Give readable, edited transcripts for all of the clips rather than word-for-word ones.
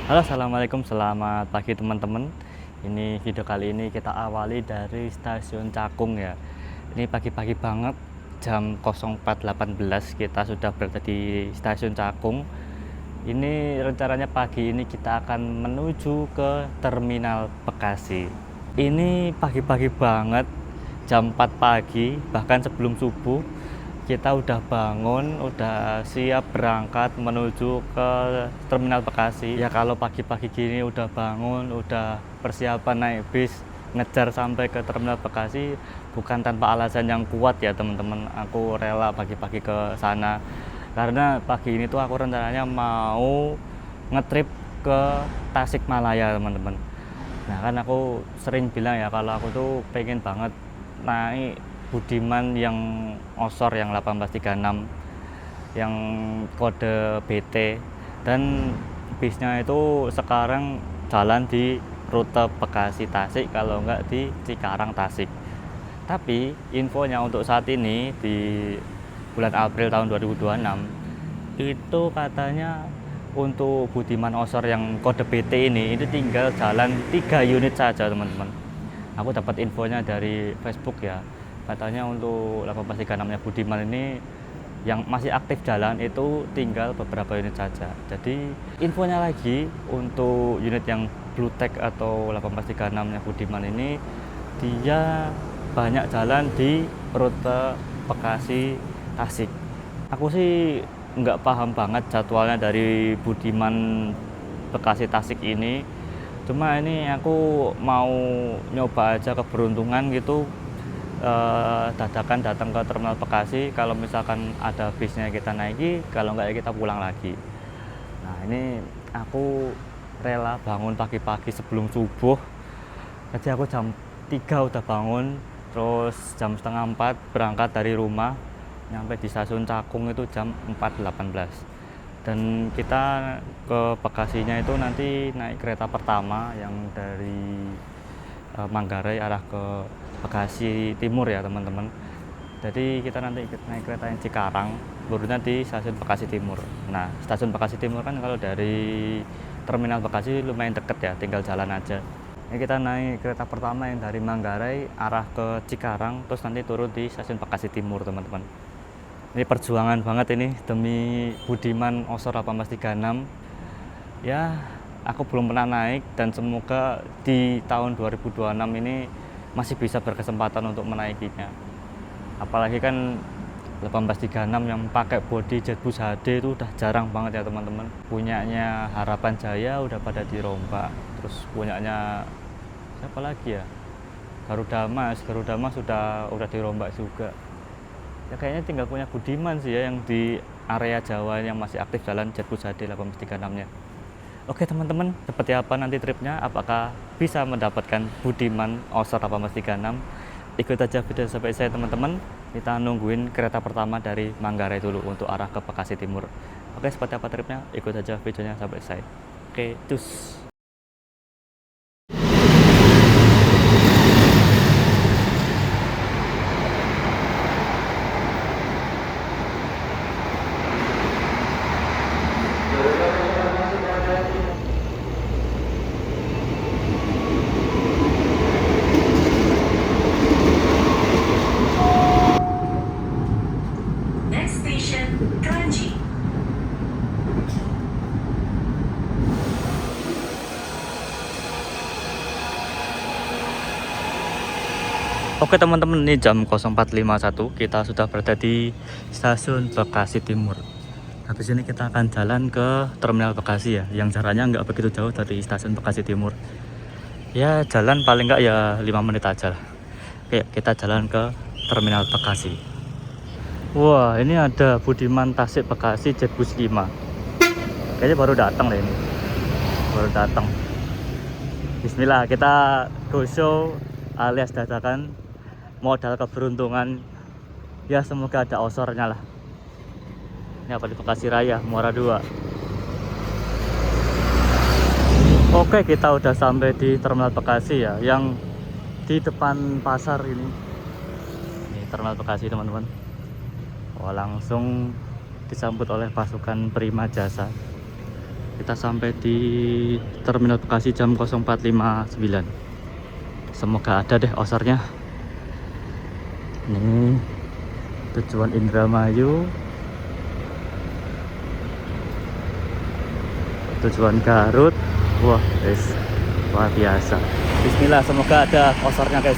Halo, assalamualaikum, selamat pagi teman-teman. Ini video kali ini kita awali dari stasiun Cakung ya. Ini pagi-pagi banget, jam 04.18 kita sudah berada di stasiun Cakung. Ini rencananya pagi ini kita akan menuju ke Terminal Bekasi. Ini pagi-pagi banget, jam 4 pagi, bahkan sebelum subuh kita udah bangun, udah siap berangkat menuju ke Terminal Bekasi. Ya kalau pagi-pagi gini udah bangun, udah persiapan naik bis, ngejar sampai ke Terminal Bekasi bukan tanpa alasan yang kuat ya teman-teman. Aku rela pagi-pagi ke sana karena pagi ini tuh aku rencananya mau ngetrip ke Tasikmalaya teman-teman. Nah kan aku sering bilang ya kalau aku tuh pengen banget naik Budiman yang Osor yang 1836 yang kode BT, dan bisnya itu sekarang jalan di rute Bekasi Tasik, kalau enggak di Cikarang Tasik. Tapi infonya untuk saat ini di bulan April tahun 2026 itu katanya untuk Budiman Osor yang kode BT ini itu tinggal jalan 3 unit saja teman-teman. Aku dapat infonya dari Facebook ya, katanya untuk 1836 nya Budiman ini yang masih aktif jalan itu tinggal beberapa unit saja. Jadi infonya lagi untuk unit yang Blue Tech atau 1836 nya Budiman ini dia banyak jalan di rute Bekasi Tasik. Aku sih nggak paham banget jadwalnya dari Budiman Bekasi Tasik ini, cuma ini aku mau nyoba aja keberuntungan gitu, dadakan datang ke Terminal Bekasi. Kalau misalkan ada bisnya kita naiki, kalau nggak ya kita pulang lagi. Nah ini aku rela bangun pagi-pagi sebelum subuh, jadi aku jam 3 udah bangun, terus jam setengah 4 berangkat dari rumah, nyampe di stasiun Cakung itu jam 4.18. Dan kita ke Bekasinya itu nanti naik kereta pertama yang dari Manggarai arah ke Bekasi Timur ya teman-teman. Jadi kita nanti naik kereta yang Cikarang, turunnya di stasiun Bekasi Timur. Nah stasiun Bekasi Timur kan kalau dari Terminal Bekasi lumayan deket ya, tinggal jalan aja. Ini kita naik kereta pertama yang dari Manggarai arah ke Cikarang, terus nanti turun di stasiun Bekasi Timur teman-teman. Ini perjuangan banget ini demi Budiman Osor 1836. Ya, aku belum pernah naik dan semoga di tahun 2026 ini masih bisa berkesempatan untuk menaikinya. Apalagi kan 1836 yang pakai bodi Jetbus HD itu udah jarang banget ya teman-teman. Punyanya Harapan Jaya udah pada dirombak, terus punyanya siapa lagi ya, Garuda Mas udah dirombak juga. Ya kayaknya tinggal punya Budiman sih ya yang di area Jawa yang masih aktif jalan Jetbus HD 1836 nya. Oke teman-teman, seperti apa nanti tripnya, apakah bisa mendapatkan Budiman Osor 1836? Ikut aja video sampai saya teman-teman. Kita nungguin kereta pertama dari Manggarai dulu untuk arah ke Bekasi Timur. Oke, seperti apa tripnya, ikut aja videonya sampai saya. Oke, cus. Next station, Kranji. Oke teman-teman, ini jam 04.51 kita sudah berada di stasiun Bekasi Timur. Habis ini kita akan jalan ke Terminal Bekasi ya, yang jaraknya nggak begitu jauh dari stasiun Bekasi Timur. Ya jalan paling nggak ya 5 menit aja lah. Oke, kita jalan ke Terminal Bekasi. Wah, ini ada Budiman Tasik Bekasi Jetbus 5. Kayaknya baru datang deh ini. Baru datang. Bismillah, kita go show alias dadakan, modal keberuntungan. Ya semoga ada osornya lah. Ini apa di Bekasi Raya, Muara 2. Oke, kita udah sampai di Terminal Bekasi ya, yang di depan pasar ini. Ini Terminal Bekasi teman-teman. Oh, langsung disambut oleh pasukan Prima Jasa. Kita sampai di Terminal Bekasi jam 04.59. Semoga ada deh osornya. Ini tujuan Indramayu, tujuan Garut. Wah guys, luar biasa. Bismillah, semoga ada osornya guys.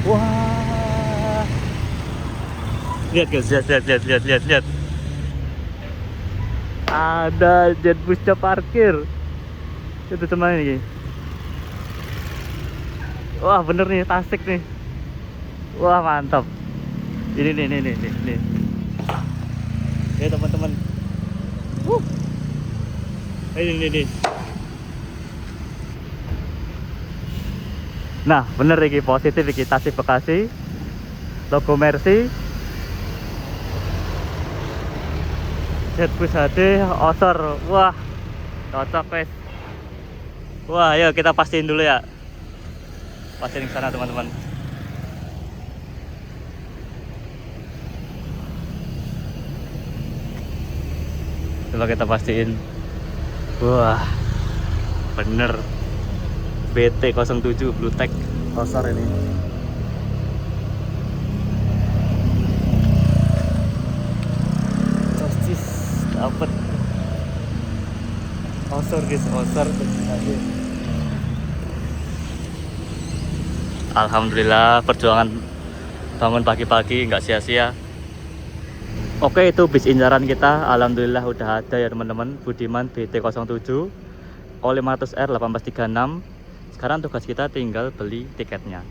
Wah, lihat guys, lihat. Ada jetbusnya parkir. Itu teman ini. Wah bener nih, Tasik nih. Wah mantap. Ini nih. Ya teman-teman. Ini. Nah bener iki, positif iki, Tasik Bekasi. Logo Mercy. Jetbus HD osor. Wah cocok guys. Wah ayo kita pastiin dulu ya. Pastiin ke sana teman-teman. Coba kita pastiin. Wah bener, BT07 Bluetech osor ini. Sosis dapet osor guys, osor. Alhamdulillah perjuangan bangun pagi-pagi nggak sia-sia. Oke, itu bis incaran kita. Alhamdulillah udah ada ya teman-teman. Budiman BT07 O500R 1836. Sekarang tugas kita tinggal beli tiketnya.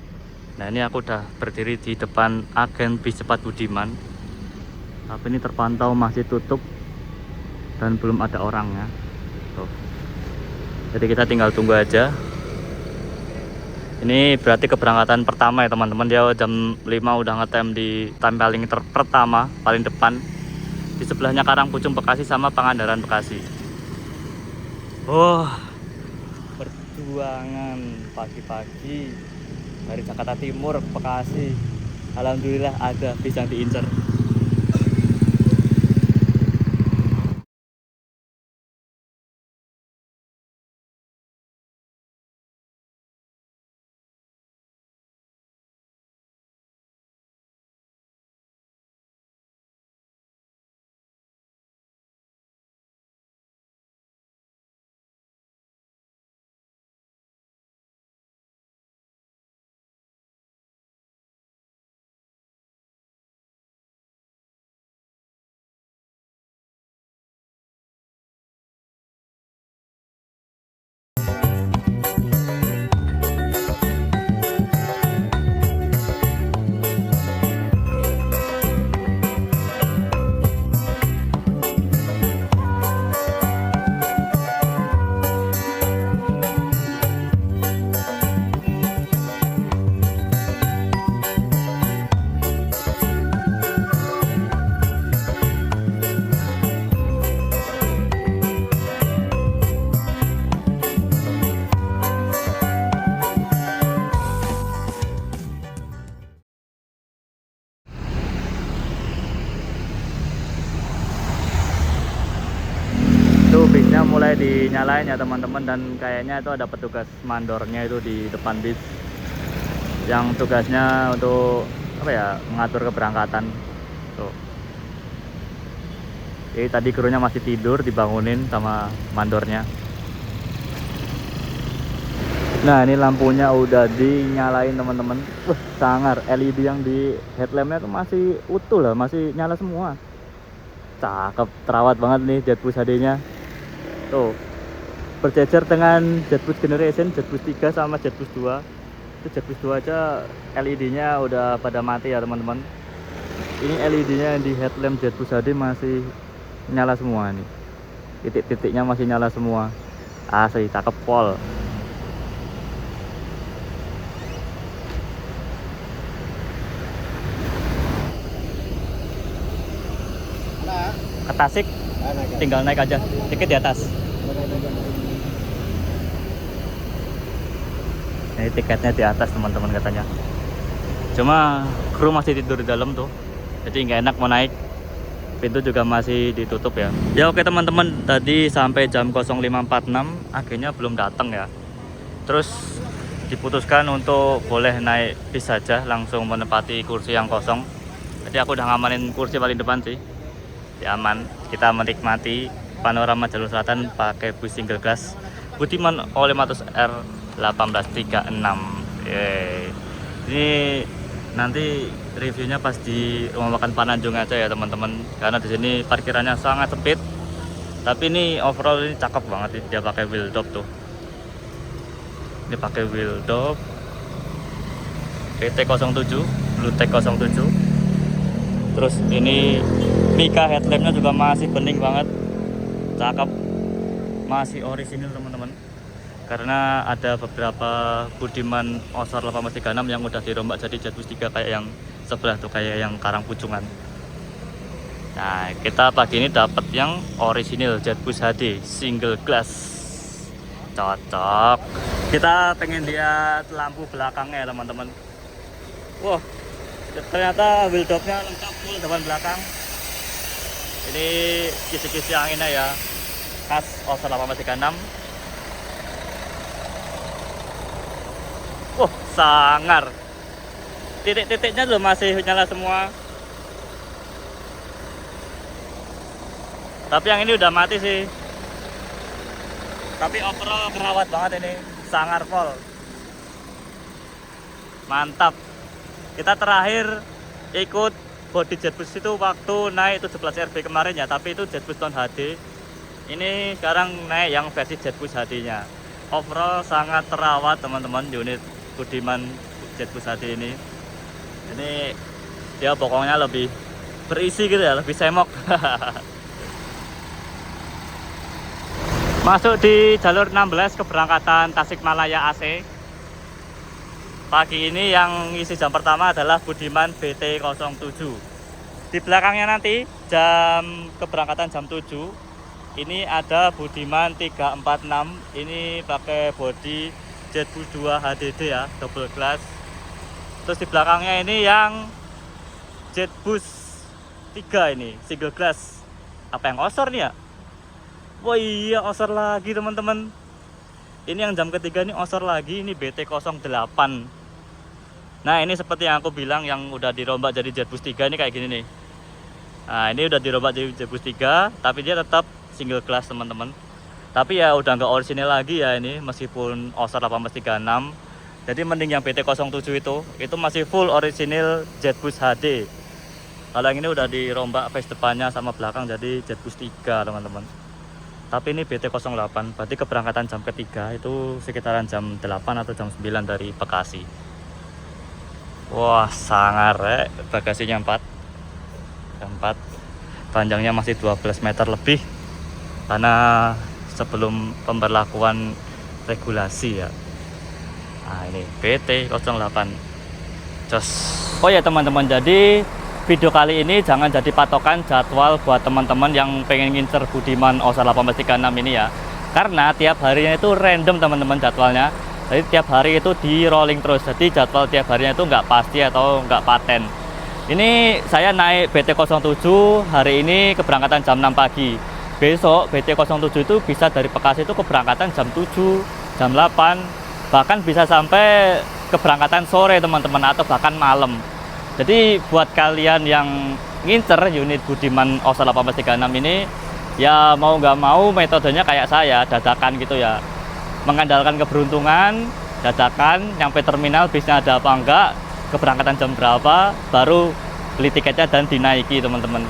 Nah ini aku udah berdiri di depan agen bis cepat Budiman. Tapi ini terpantau masih tutup dan belum ada orangnya. Tuh. Jadi kita tinggal tunggu aja. Ini berarti keberangkatan pertama ya teman-teman. Dia jam 5 udah ngetem di time paling pertama, paling depan. Di sebelahnya Karangpucung Bekasi sama Pangandaran Bekasi. Oh, perjuangan pagi-pagi dari Jakarta Timur ke Bekasi. Alhamdulillah ada bis yang diincar. Itu bisnya mulai dinyalain ya teman-teman, dan kayaknya itu ada petugas mandornya itu di depan bis yang tugasnya untuk apa ya, mengatur keberangkatan tuh. Jadi tadi krunya masih tidur, dibangunin sama mandornya. Nah ini lampunya udah dinyalain teman-teman. Sangar, LED yang di headlampnya tuh masih utuh lah, masih nyala semua. Cakep, terawat banget nih Jetbus HD-nya. Tuh, berjejer dengan Jetbus Generation, Jetbus 3 sama Jetbus 2. Itu Jetbus 2 aja LED-nya udah pada mati ya teman-teman. Ini LED-nya di headlamp Jetbus HD masih nyala semua nih. Titik-titiknya masih nyala semua. Asli cakep pol. Ke Tasik tinggal naik aja, tiket di atas. Ini tiketnya di atas teman-teman katanya. Cuma kru masih tidur di dalam tuh, jadi nggak enak mau naik. Pintu juga masih ditutup ya. Ya oke teman-teman, tadi sampai jam 05.46 akhirnya belum datang ya. Terus diputuskan untuk boleh naik bis saja, langsung menempati kursi yang kosong. Jadi aku udah ngamanin kursi paling depan sih, ya aman. Kita menikmati panorama jalur selatan pakai bus single class Budiman Olematus R 1836. Yeay. Ini nanti reviewnya pas di rumah makan Pananjung aja ya teman-teman, karena di sini parkirannya sangat sempit. Tapi ini overall ini cakep banget, dia pakai wheel top tuh. Ini pakai wheel top PT07, Bluetech 07. Terus ini Mika headlampnya juga masih bening banget, cakep, masih orisinil teman-teman. Karena ada beberapa Budiman Osor 1836 yang udah dirombak jadi Jetbus 3 kayak yang sebelah tuh, kayak yang Karangpucungan. Nah, kita pagi ini dapat yang orisinil Jetbus HD single glass. Cocok. Kita pengen lihat lampu belakangnya ya teman-teman. Wah, ternyata wheel dopnya lengkap full depan belakang. Ini kisi-kisi anginnya ya, khas Osor 1836. Wah, sangar. Titik-titiknya loh masih nyala semua. Tapi yang ini udah mati sih. Tapi overall kerawat banget ini, sangar pol. Mantap. Kita terakhir ikut body Jetbus itu waktu naik 17 RB kemarin ya, tapi itu Jetbus Ton HD. Ini sekarang naik yang versi Jetbus HD-nya. Overall sangat terawat teman-teman unit Budiman Jetbus HD ini. Ini dia bokongnya lebih berisi gitu ya, lebih semok. Masuk di jalur 16 keberangkatan Tasikmalaya AC. Pagi ini yang isi jam pertama adalah Budiman BT07. Di belakangnya nanti jam keberangkatan jam 7. Ini ada Budiman 346. Ini pakai bodi Jetbus 2 HDD ya, double glass. Terus di belakangnya ini yang Jetbus 3 ini, single glass. Apa yang Osor nih ya? Wah iya, Osor lagi teman-teman. Ini yang jam ketiga ini Osor lagi, ini BT08. Nah ini seperti yang aku bilang, yang udah dirombak jadi Jetbus 3 ini kayak gini nih. Nah ini udah dirombak jadi Jetbus 3, tapi dia tetap single class teman-teman. Tapi ya udah nggak orisinil lagi ya ini, meskipun Osor 1836. Jadi mending yang BT07 itu masih full orisinil Jetbus HD. Kalau yang ini udah dirombak face depannya sama belakang jadi Jetbus 3 teman-teman. Tapi ini BT08, berarti keberangkatan jam ketiga itu sekitaran jam 8 atau jam 9 dari Bekasi. Wah sangar ya, bagasinya 4. Panjangnya masih 12 meter lebih, karena sebelum pemberlakuan regulasi ya. Nah ini BT08 jos. Oh ya teman-teman, jadi video kali ini jangan jadi patokan jadwal buat teman-teman yang pengen ngincer Budiman Osor 1836 ini ya. Karena tiap harinya itu random teman-teman jadwalnya. Jadi tiap hari itu di rolling terus. Jadi jadwal tiap harinya itu nggak pasti atau nggak paten. Ini saya naik BT07 hari ini keberangkatan jam 6 pagi. Besok BT07 itu bisa dari Bekasi itu keberangkatan jam 7, jam 8, bahkan bisa sampai keberangkatan sore teman-teman, atau bahkan malam. Jadi buat kalian yang ngincer unit Budiman Osor 1836 ini, ya mau nggak mau metodenya kayak saya, dadakan gitu ya. Mengandalkan keberuntungan, dadakan, nyampe terminal bisnya ada apa enggak, keberangkatan jam berapa, baru beli tiketnya dan dinaiki teman-teman.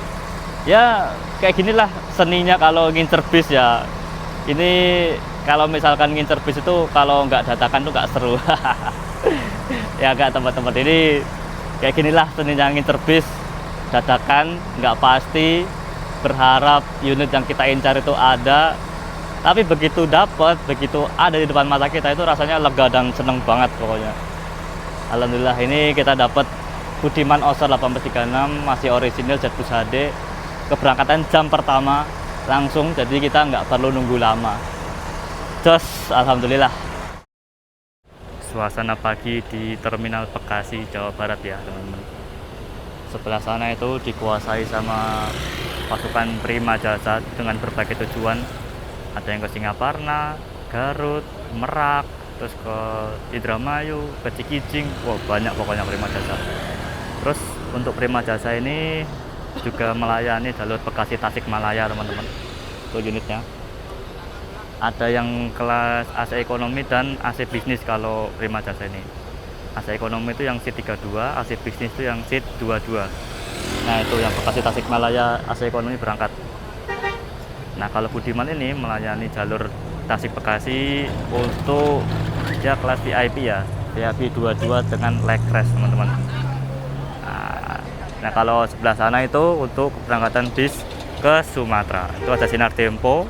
Ya kayak ginilah seninya kalau ngincer bis ya. Ini kalau misalkan ngincer bis itu kalau nggak dadakan tuh nggak seru. Ya nggak teman-teman, ini kayak ginilah seninya ngincer bis, dadakan, nggak pasti, berharap unit yang kita incar itu ada. Tapi begitu dapat, begitu ada di depan mata kita, itu rasanya lega dan seneng banget pokoknya. Alhamdulillah ini kita dapat Budiman Osor 1836 masih orisinil Jetbus HD, keberangkatan jam pertama langsung, jadi kita nggak perlu nunggu lama. Jos, alhamdulillah. suasana pagi di Terminal Bekasi, Jawa Barat ya teman-teman. Sebelah sana itu dikuasai sama pasukan Prima Jasa dengan berbagai tujuan. Ada yang ke Singaparna, Garut, Merak, terus ke Indramayu, ke Cikijing. Wah, banyak pokoknya Prima Jasa. Terus untuk Prima Jasa ini juga melayani jalur Bekasi Tasikmalaya teman-teman. Itu unitnya. Ada yang kelas AC ekonomi dan AC bisnis kalau Prima Jasa ini. AC ekonomi itu yang seat 32, AC bisnis itu yang seat 22. Nah, itu yang Bekasi Tasikmalaya AC ekonomi berangkat. Nah, kalau Budiman ini melayani jalur Tasik Bekasi untuk dia kelas VIP ya, VIP 22 dengan leg rest teman-teman. Nah, kalau sebelah sana itu untuk keberangkatan bis ke Sumatera. Itu ada Sinar Dempo,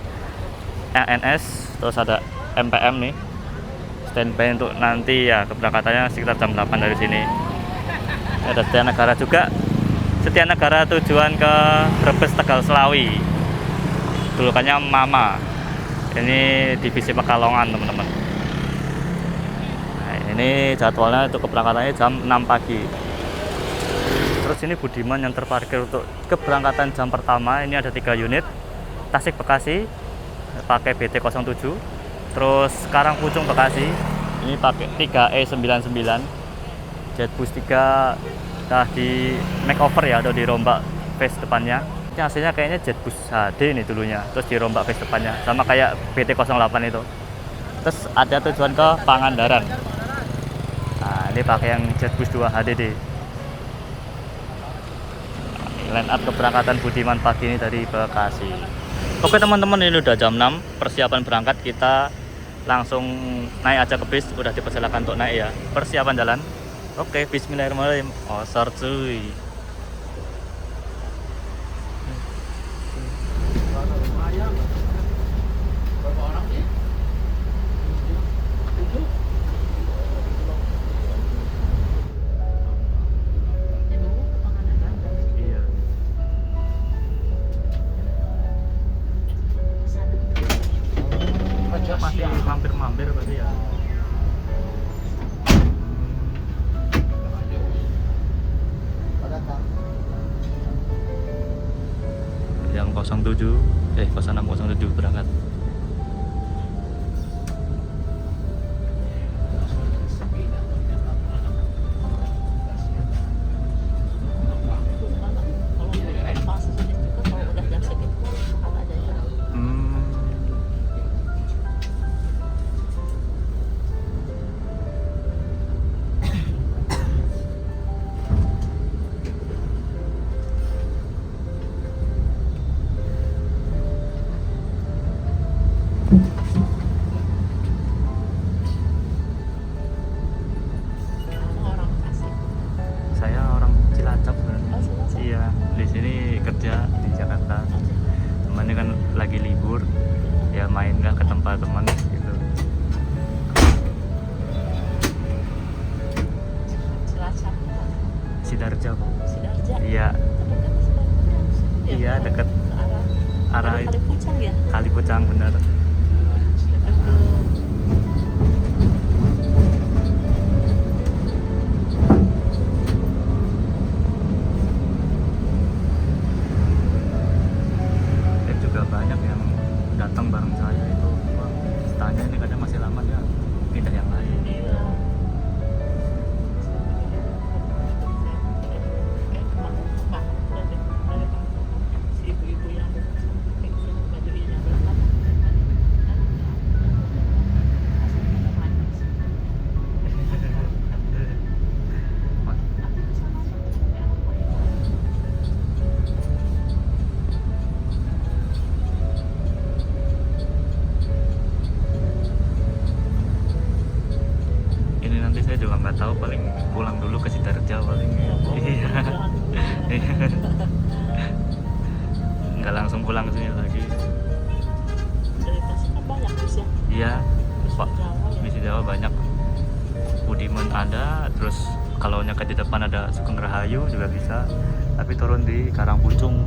ANS, terus ada MPM nih. Standby untuk nanti ya keberangkatannya sekitar jam 8 dari sini. Ada Setia Negara juga. Setia Negara tujuan ke Brebes, Tegal, Selawi. Julukannya Mama. Ini divisi Pekalongan teman-teman. Nah, ini jadwalnya untuk keberangkatannya jam 6 pagi. Terus ini Budiman yang terparkir untuk keberangkatan jam pertama. Ini ada 3 unit Tasik Bekasi pakai BT07. Terus Karangpucung Bekasi ini pakai 3E99. Jetbus 3 dah di makeover ya, atau dirombak face depannya. Ini hasilnya kayaknya Jetbus HD ini dulunya, terus dirombak face depannya sama kayak BT08 itu. Terus ada tujuan ke Pangandaran. Nah, ini pakai yang Jetbus 2 HDD. Line up keberangkatan Budiman pagi ini dari Bekasi. Oke teman-teman, ini udah jam 6, persiapan berangkat. Kita langsung naik aja ke bis, udah dipersilakan untuk naik ya. Persiapan jalan. Oke, bismillahirrahmanirrahim. Osor cuy. Masih mampir-mampir berarti ya. Yang 0607 berangkat. Saya orang Cilacap kan. Iya, di sini kerja di Jakarta. Temannya kan lagi libur, ya main nggak ke tempat teman gitu. Cilacap. Sidarja, Bu. Sidarja. Iya. Iya, dekat arah Kalipucang ya. Kalipucang bener. Dekat ke Dan juga banyak yang datang bareng saya itu. Wah, tanya ini kadang masih lama ya, pindah yang lain. ibu-ibu yang Ini nanti saya juga nggak tahu, paling pulang dulu ke Sidarja paling. Iya. Nggak langsung pulang ke sini lagi. dari Tasik kan banyak bis ya. Iya, Pak. Jawa ya. Di Jawa banyak. Budiman ada, terus kalau nyeket di depan ada Sugeng Rahayu juga bisa, tapi turun di Karangpucung.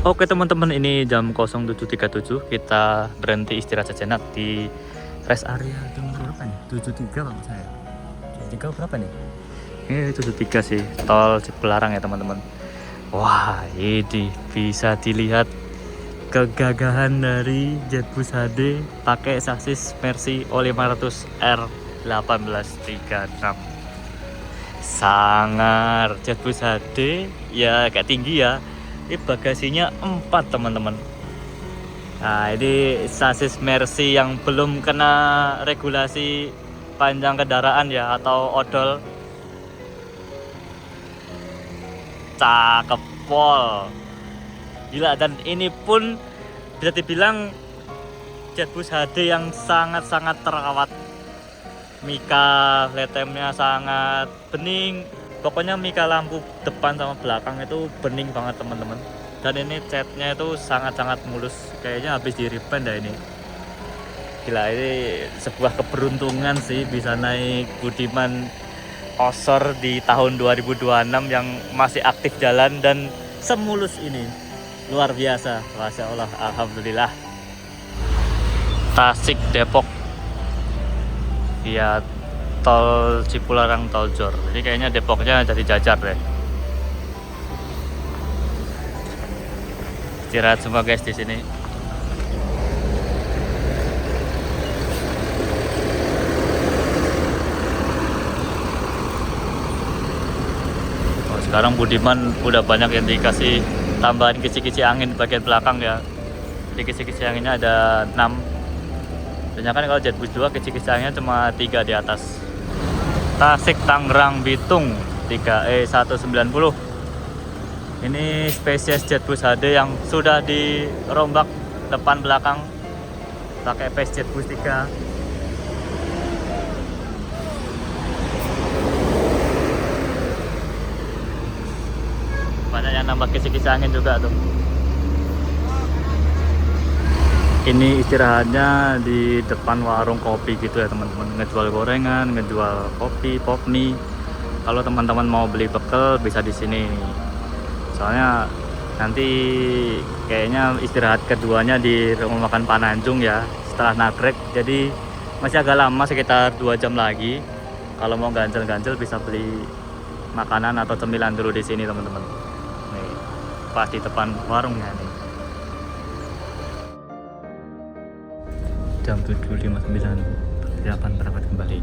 Oke teman-teman, ini jam 07.37, kita berhenti istirahat sejenak di rest area jam berapa nih? 73 kalau saya. 73 berapa nih? Ini 73 sih, tol Cipularang ya teman-teman. Wah, ini bisa dilihat kegagahan dari Jetbus HD pakai sasis Mercy O500 R1836. Sangar Jetbus HD ya, agak tinggi ya. Ini bagasinya 4 teman-teman. Nah, ini sasis Mercy yang belum kena regulasi panjang kendaraan ya, atau odol. Cakep pol. Gila, dan ini pun bisa dibilang Jetbus HD yang sangat-sangat terawat. Mika LED-nya sangat bening. Pokoknya mika lampu depan sama belakang itu bening banget teman-teman. Dan ini catnya itu sangat-sangat mulus. Kayaknya habis di repaint dah ini. Gila, ini sebuah keberuntungan sih bisa naik Budiman Osor di tahun 2026 yang masih aktif jalan dan semulus ini. Luar biasa, Masya Allah, Alhamdulillah. Tasik Depok via tol Cipularang, tol Jor. Jadi kayaknya Depoknya jadi jajar deh. Istirahat semua guys di sini. Oh, sekarang Budiman udah banyak yang dikasih tambahan kisi-kisi angin bagian belakang ya. Jadi kisi-kisi anginnya ada 6. Biasanya kan kalau Jetbus 2 kisi-kisi anginnya cuma 3 di atas. Tasik Tangerang Bitung 3E190. Ini spesies Jetbus HD yang sudah dirombak depan belakang pakai PS Jetbus 3. Banyak yang nambah kisi-kisi angin juga tuh. Ini istirahatnya di depan warung kopi gitu ya teman-teman, ngejual gorengan, ngejual kopi, pop mie. Kalau teman-teman mau beli bekal bisa di sini. Soalnya nanti kayaknya istirahat keduanya di rumah makan Pananjung ya, setelah nagrek. Jadi masih agak lama, sekitar 2 jam lagi. Kalau mau ganjel-ganjel bisa beli makanan atau cemilan dulu di sini teman-teman. Nih, pas di depan warungnya nih. Jam 7.59 persiapan berangkat kembali.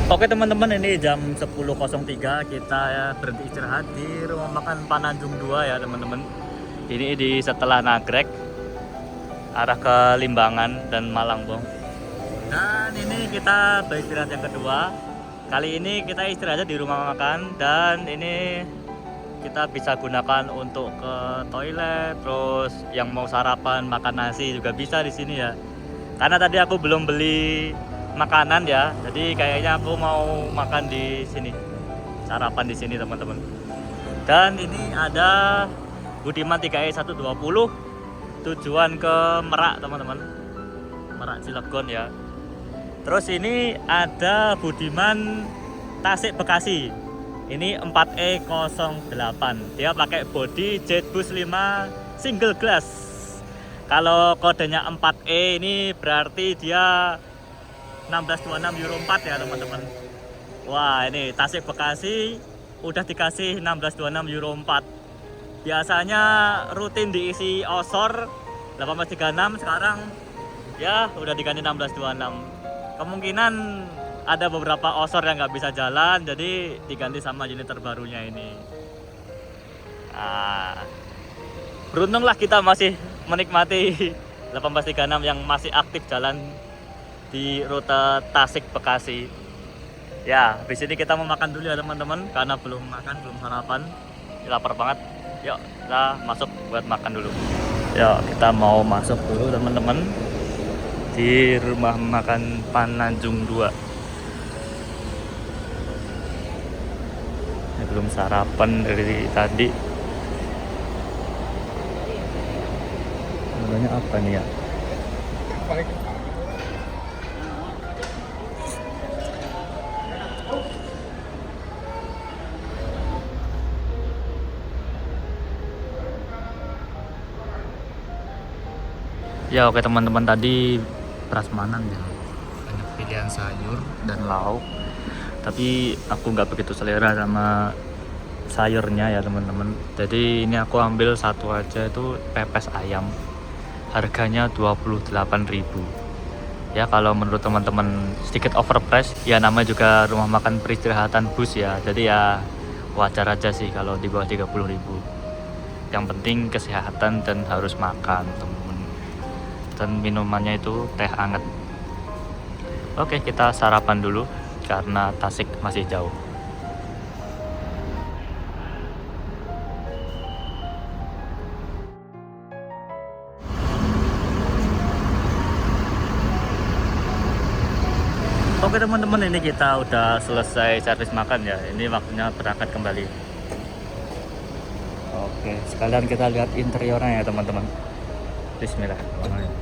Oke teman-teman, ini jam 10.03 kita ya berhenti istirahat di rumah makan Pananjung 2 ya teman-teman. Ini di setelah Nagrek arah ke Limbangan dan Malangbong. Dan ini kita beristirahat yang kedua. Kali ini kita istirahat di rumah makan dan ini kita bisa gunakan untuk ke toilet, terus yang mau sarapan makan nasi juga bisa di sini ya. Karena tadi aku belum beli makanan ya, jadi kayaknya aku mau makan di sini, sarapan di sini teman-teman. Dan ini ada Budiman 3E120 tujuan ke Merak teman-teman, Merak Cilegon ya. Terus ini ada Budiman Tasik Bekasi, ini 4E08, dia pakai bodi Jetbus 5 single glass. Kalau kodenya 4E ini berarti dia 1626 Euro 4 ya teman-teman. Wah, ini Tasik Bekasi udah dikasih 1626 Euro 4. Biasanya rutin diisi osor 1836, sekarang ya udah diganti 1626. Kemungkinan ada beberapa osor yang nggak bisa jalan, jadi diganti sama unit terbarunya ini. Beruntunglah kita masih menikmati 1836 yang masih aktif jalan di rute Tasik Bekasi. Ya, di sini kita mau makan dulu ya teman-teman, karena belum makan, belum sarapan. Lapar banget. Yuk, kita masuk buat makan dulu. Yuk, kita mau masuk dulu teman-teman di rumah makan Pananjung 2. Ini belum sarapan dari tadi. Namanya apa nih ya? Ya oke teman-teman, tadi prasmanan ya, banyak pilihan sayur dan lauk, tapi aku nggak begitu selera sama sayurnya ya teman-teman. Jadi ini aku ambil satu aja, itu pepes ayam, harganya 28.000 ya. Kalau menurut teman-teman sedikit overpriced ya, namanya juga rumah makan peristirahatan bus ya, jadi ya wajar aja sih kalau di bawah 30.000. Yang penting kesehatan dan harus makan teman-teman. Dan minumannya itu teh hangat. Oke, kita sarapan dulu karena Tasik masih jauh. Oke teman-teman, ini kita udah selesai servis makan ya. Ini waktunya berangkat kembali. Oke, sekalian kita lihat interiornya ya teman-teman. Bismillahirrahmanirrahim.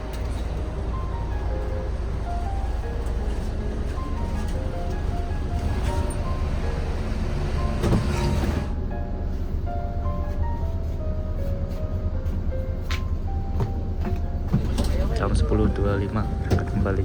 Jam 10.25 berangkat kembali.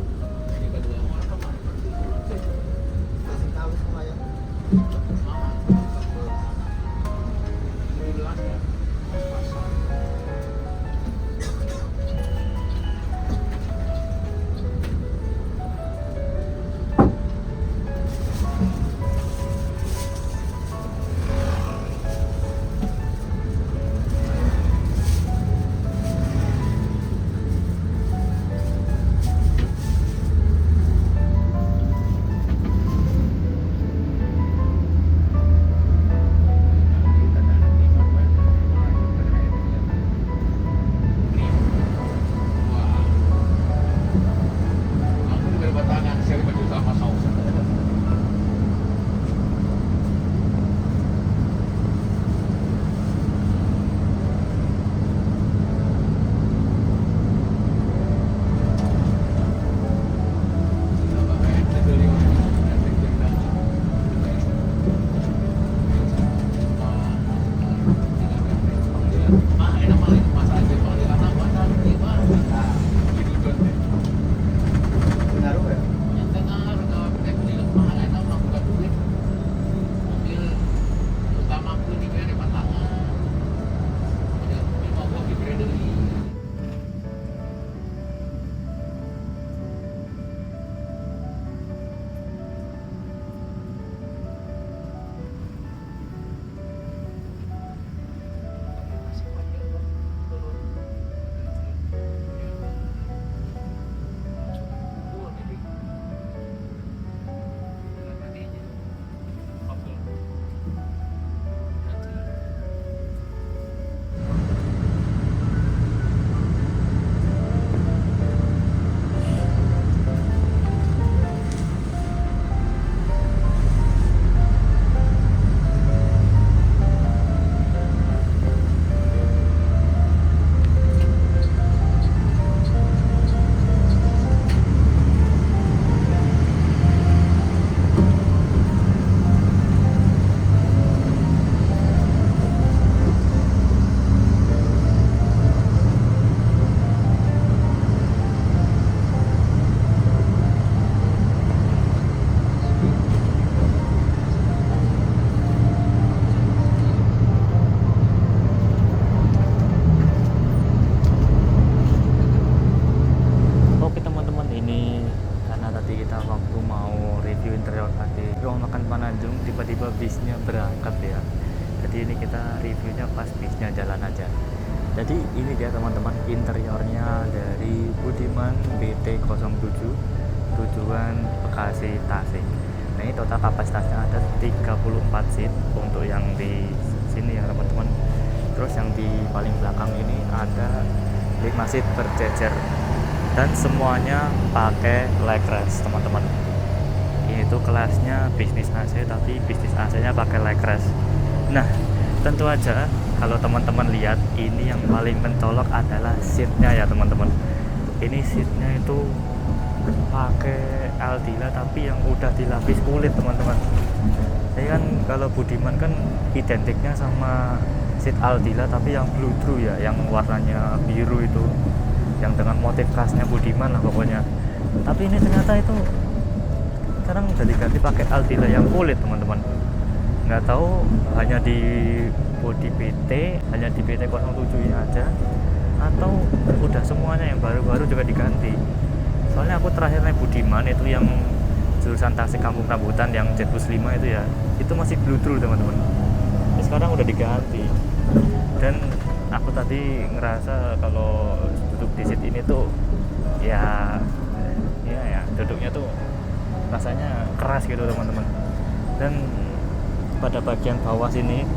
bisnya jalan aja. Jadi ini dia teman-teman interiornya dari Budiman BT07 tujuan Bekasi Tasik. Nah ini total kapasitasnya ada 34 seat untuk yang di sini ya teman-teman. Terus yang di paling belakang ini ada 5 seat berjejer dan semuanya pakai leg rest teman-teman. Ini tuh kelasnya bisnis AC tapi bisnis AC nya pakai leg rest. Nah tentu aja kalau teman-teman lihat ini yang paling mencolok adalah seatnya ya teman-teman. Ini seatnya itu pakai Aldila tapi yang udah dilapis kulit teman-teman. Jadi kan kalau Budiman kan identiknya sama seat Aldila tapi yang blue true ya, yang warnanya biru itu, yang dengan motif khasnya Budiman lah pokoknya. Tapi ini ternyata itu sekarang udah diganti pakai Aldila yang kulit teman-teman. Nggak tahu hanya di body PT, hanya di BT07 ini aja atau udah semuanya yang baru-baru juga diganti. Soalnya aku terakhir naik Budiman itu yang jurusan Tasik Kampung Rambutan yang Jetbus 5 itu ya, itu masih blue true teman-teman. Sekarang udah diganti. Dan aku tadi ngerasa kalau duduk di seat ini tuh ya duduknya tuh rasanya keras gitu teman-teman. Dan pada bagian bawah sini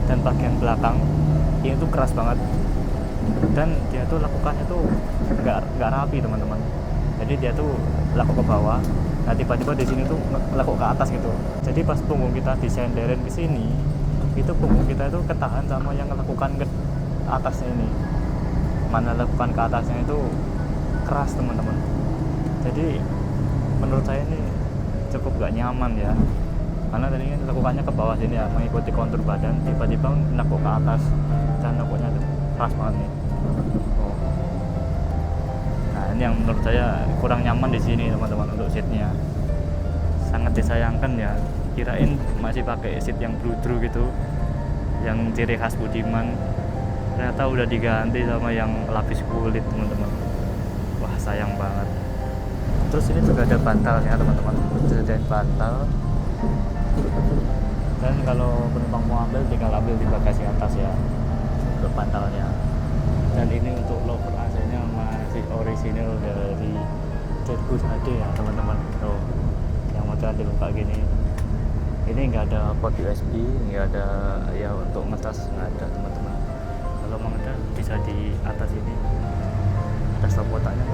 dan bagian belakang ini tuh keras banget. Dan dia tuh lakukannya tuh nggak rapi teman-teman. Jadi dia tuh laku ke bawah, nah tiba-tiba di sini tuh laku ke atas gitu. Jadi pas punggung kita disenderin ke sini, itu punggung kita itu ketahan sama yang melakukan ke atasnya ini. Mana lakukan ke atasnya itu keras teman-teman. Jadi menurut saya ini cukup gak nyaman ya. Karena tadi kan lakukannya ke bawah sini ya, mengikuti kontur badan, tiba-tiba nakuk ke atas dan nakuknya itu keras banget nih. Oh. Nah ini yang menurut saya kurang nyaman di sini teman-teman untuk seatnya. Sangat disayangkan ya. Kirain masih pakai seat yang blue true gitu, yang ciri khas Budiman. Ternyata udah diganti sama yang lapis kulit teman-teman. Wah sayang banget. Terus ini juga ada bantalnya teman-teman, disediain bantal. Dan kalau penumpang mau ambil tinggal ambil di bagasi atas ya untuk bantalnya. Dan ini untuk lover AC nya masih orisinil dari Jetbus HD ya teman-teman. Tuh yang model dibuka gini. Ini nggak ada port USB, nggak ada ya untuk ngecas, nggak ada teman-teman. Kalau mau ngecas bisa di atas ini. Ada stop kotaknya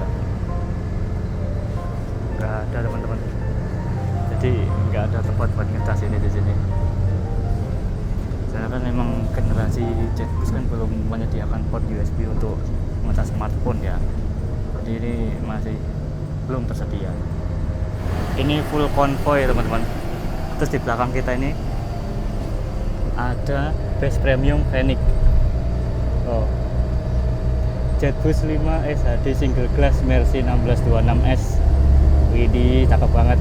nggak ada teman-teman. Jadi nggak ada tempat buat ngecas ini di sini. Karena kan memang generasi Jetbus kan belum menyediakan port USB untuk ngecas smartphone ya. Jadi ini masih belum tersedia. Ini full konvoy teman-teman. Terus di belakang kita ini ada base premium Fenix. Oh. Jetbus 5 SHD single glass Mercy 1626S. Widih, cakep banget.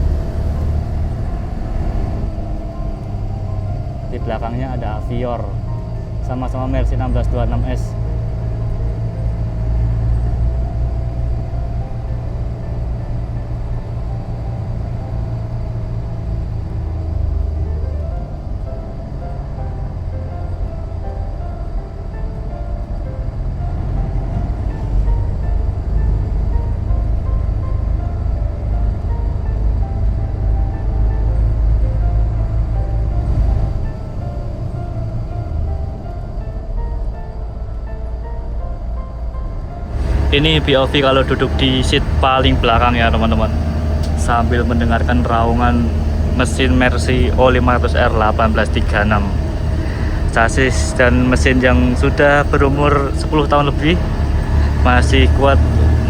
Di belakangnya ada Avior, sama-sama Mercy 1626S. Ini POV kalau duduk di seat paling belakang ya teman-teman, sambil mendengarkan raungan mesin Mercy O500R 1836. Chassis dan mesin yang sudah berumur 10 tahun lebih masih kuat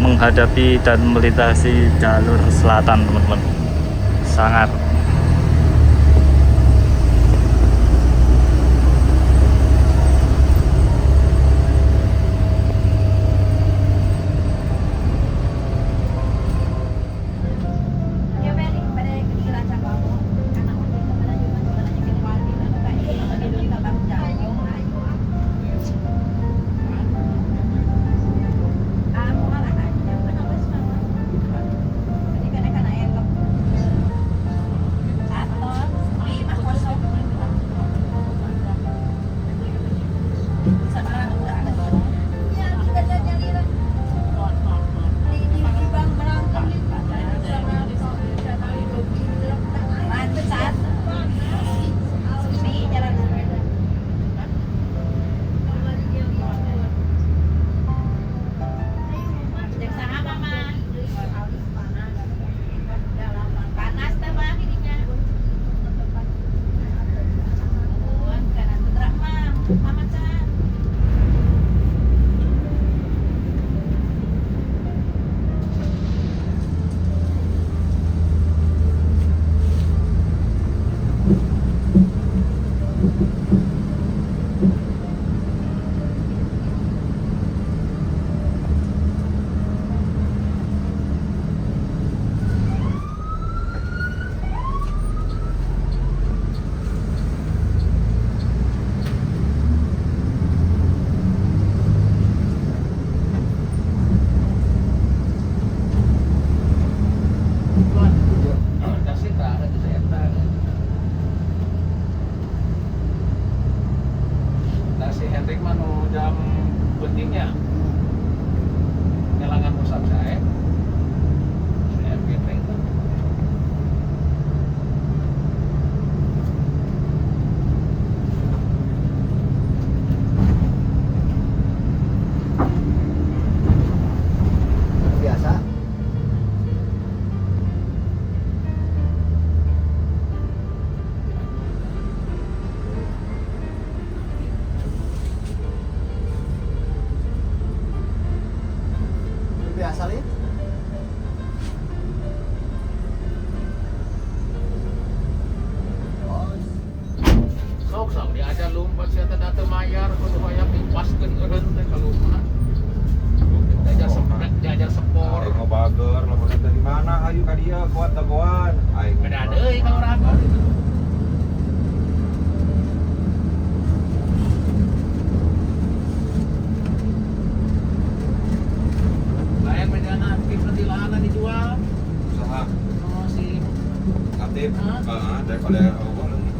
menghadapi dan melintasi jalur selatan teman-teman. Sangat. jam pentingnya ngelangan pusat saya bete itu. Biasa. Biasa nih. Sok sok diajar lumpat saya teh data mayar kau supaya dipaskeun eureun teh ka lumah. Diajar sepor. Aing mau bager, lamun eta di mana? Ayo ka dieu, kuat dagoan. Aing Beda deui ka urang. Lain medan aktif nanti lahanna dijual. usaha Oh si aktif. Hah? Heeh, daripada eueuh leuwih.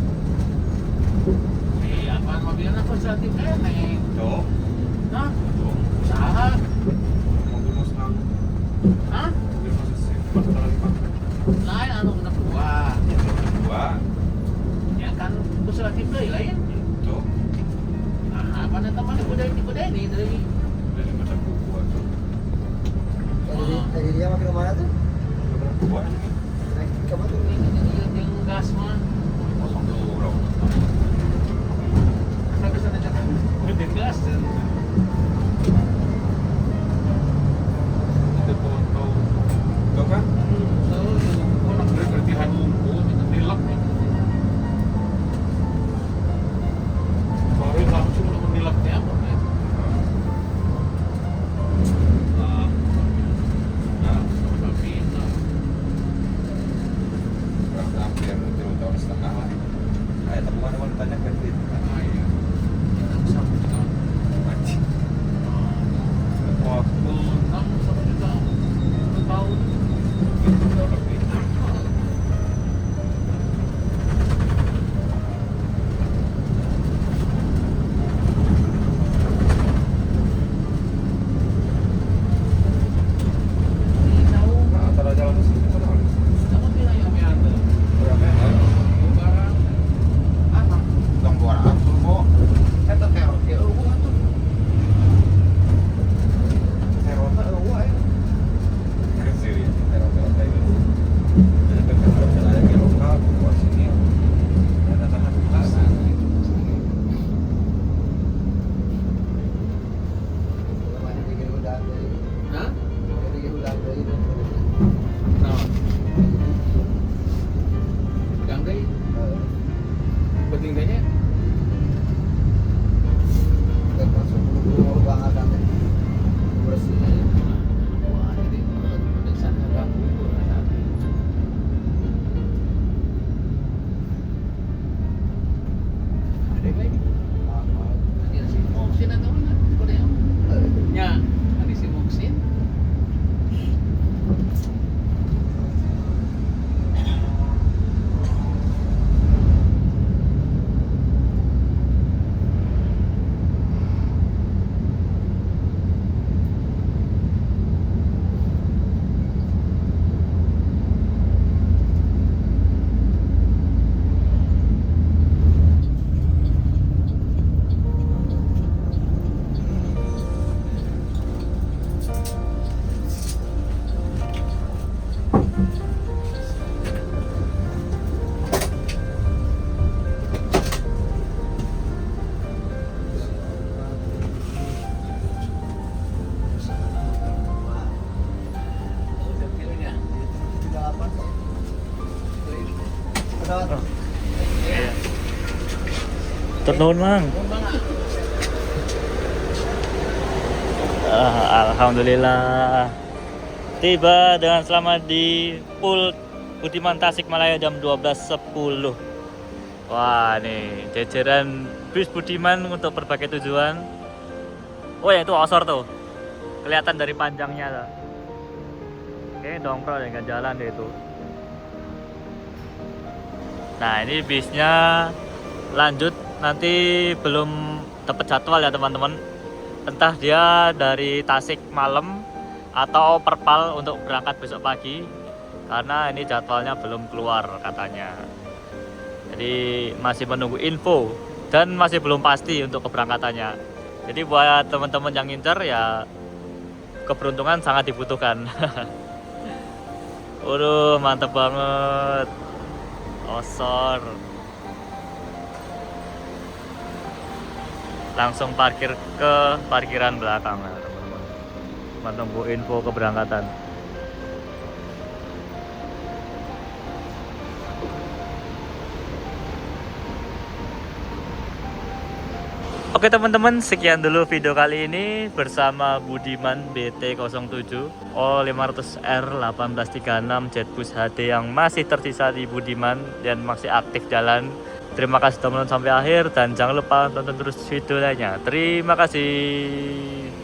si apaan mobilna konservatif eneng. Cok, Hah? cok. Usaha. Mobil mah senang. Hah? Mobil mah sesek. Masa lagi pakai. Lain anu kena dua. Dua, Ya kan konservatif deui lain. cok. Nah, apa nanti teman kuda ini dari Dari macam buah, cok. Dari dia makin kemana tuh? Buah ini. Naik ke mana tuh? yang gas mah. Kosong dulu, bro. Kita bisa ngecek gede gas dan itu foto. Cok kan? Tahu orang berkertihan unggul itu dilek. Baru langsung udah menilaknya apa ya? Nah, Tapi nah, berarti hampir 3 tahun setengah lah. Ayo tabungan mau ditanyakan duit. ya. Yang satu juta. Anjing. Wah, 6 1 juta. 1 tahun. udah lebih. Ini tahu. Nah, antara jalan ke sini sana kali. Kamu bilang yang meander. Berapa ya? Barang apa? Tong 200 kok. Eta teror ya eueuh atuh. Terota eueuh aya. Serius, terota itu. Jadi kan harus ada yang lokal buat sini. Ada tanah bekas. Kemana bikin udang dari? Hah? Bikin udang dari itu. Nah, yang deui penting tanya Dan masuk bulu banget kan. Bersih. wah jadi pemeriksaan ganggu ada lagi ada si Moksin atau mana pada yang nya ada si Moksin udah pilihnya Pesawat. Iya. Turun mang. Alhamdulillah tiba dengan selamat di Pul Budiman Tasikmalaya jam 12.10. Wah nih jajaran bus Budiman untuk berbagai tujuan. Oh ya itu osor tuh, kelihatan dari panjangnya tuh. Oke dongkrak ya nggak jalan deh itu. Nah ini bisnya lanjut nanti belum dapat jadwal ya teman-teman. Entah dia dari Tasik malam atau Perpal untuk berangkat besok pagi, karena ini jadwalnya belum keluar katanya. Jadi masih menunggu info dan masih belum pasti untuk keberangkatannya. Jadi buat teman-teman yang ngincer ya, keberuntungan sangat dibutuhkan. Waduh, mantep banget. Osor. Langsung parkir ke parkiran belakang ya, teman-teman. Menunggu info keberangkatan. Oke teman-teman, sekian dulu video kali ini bersama Budiman BT07 O500R 1836 Jetbus HD yang masih tersisa di Budiman dan masih aktif jalan. Terima kasih teman-teman sampai akhir dan jangan lupa tonton terus video lainnya. Terima kasih.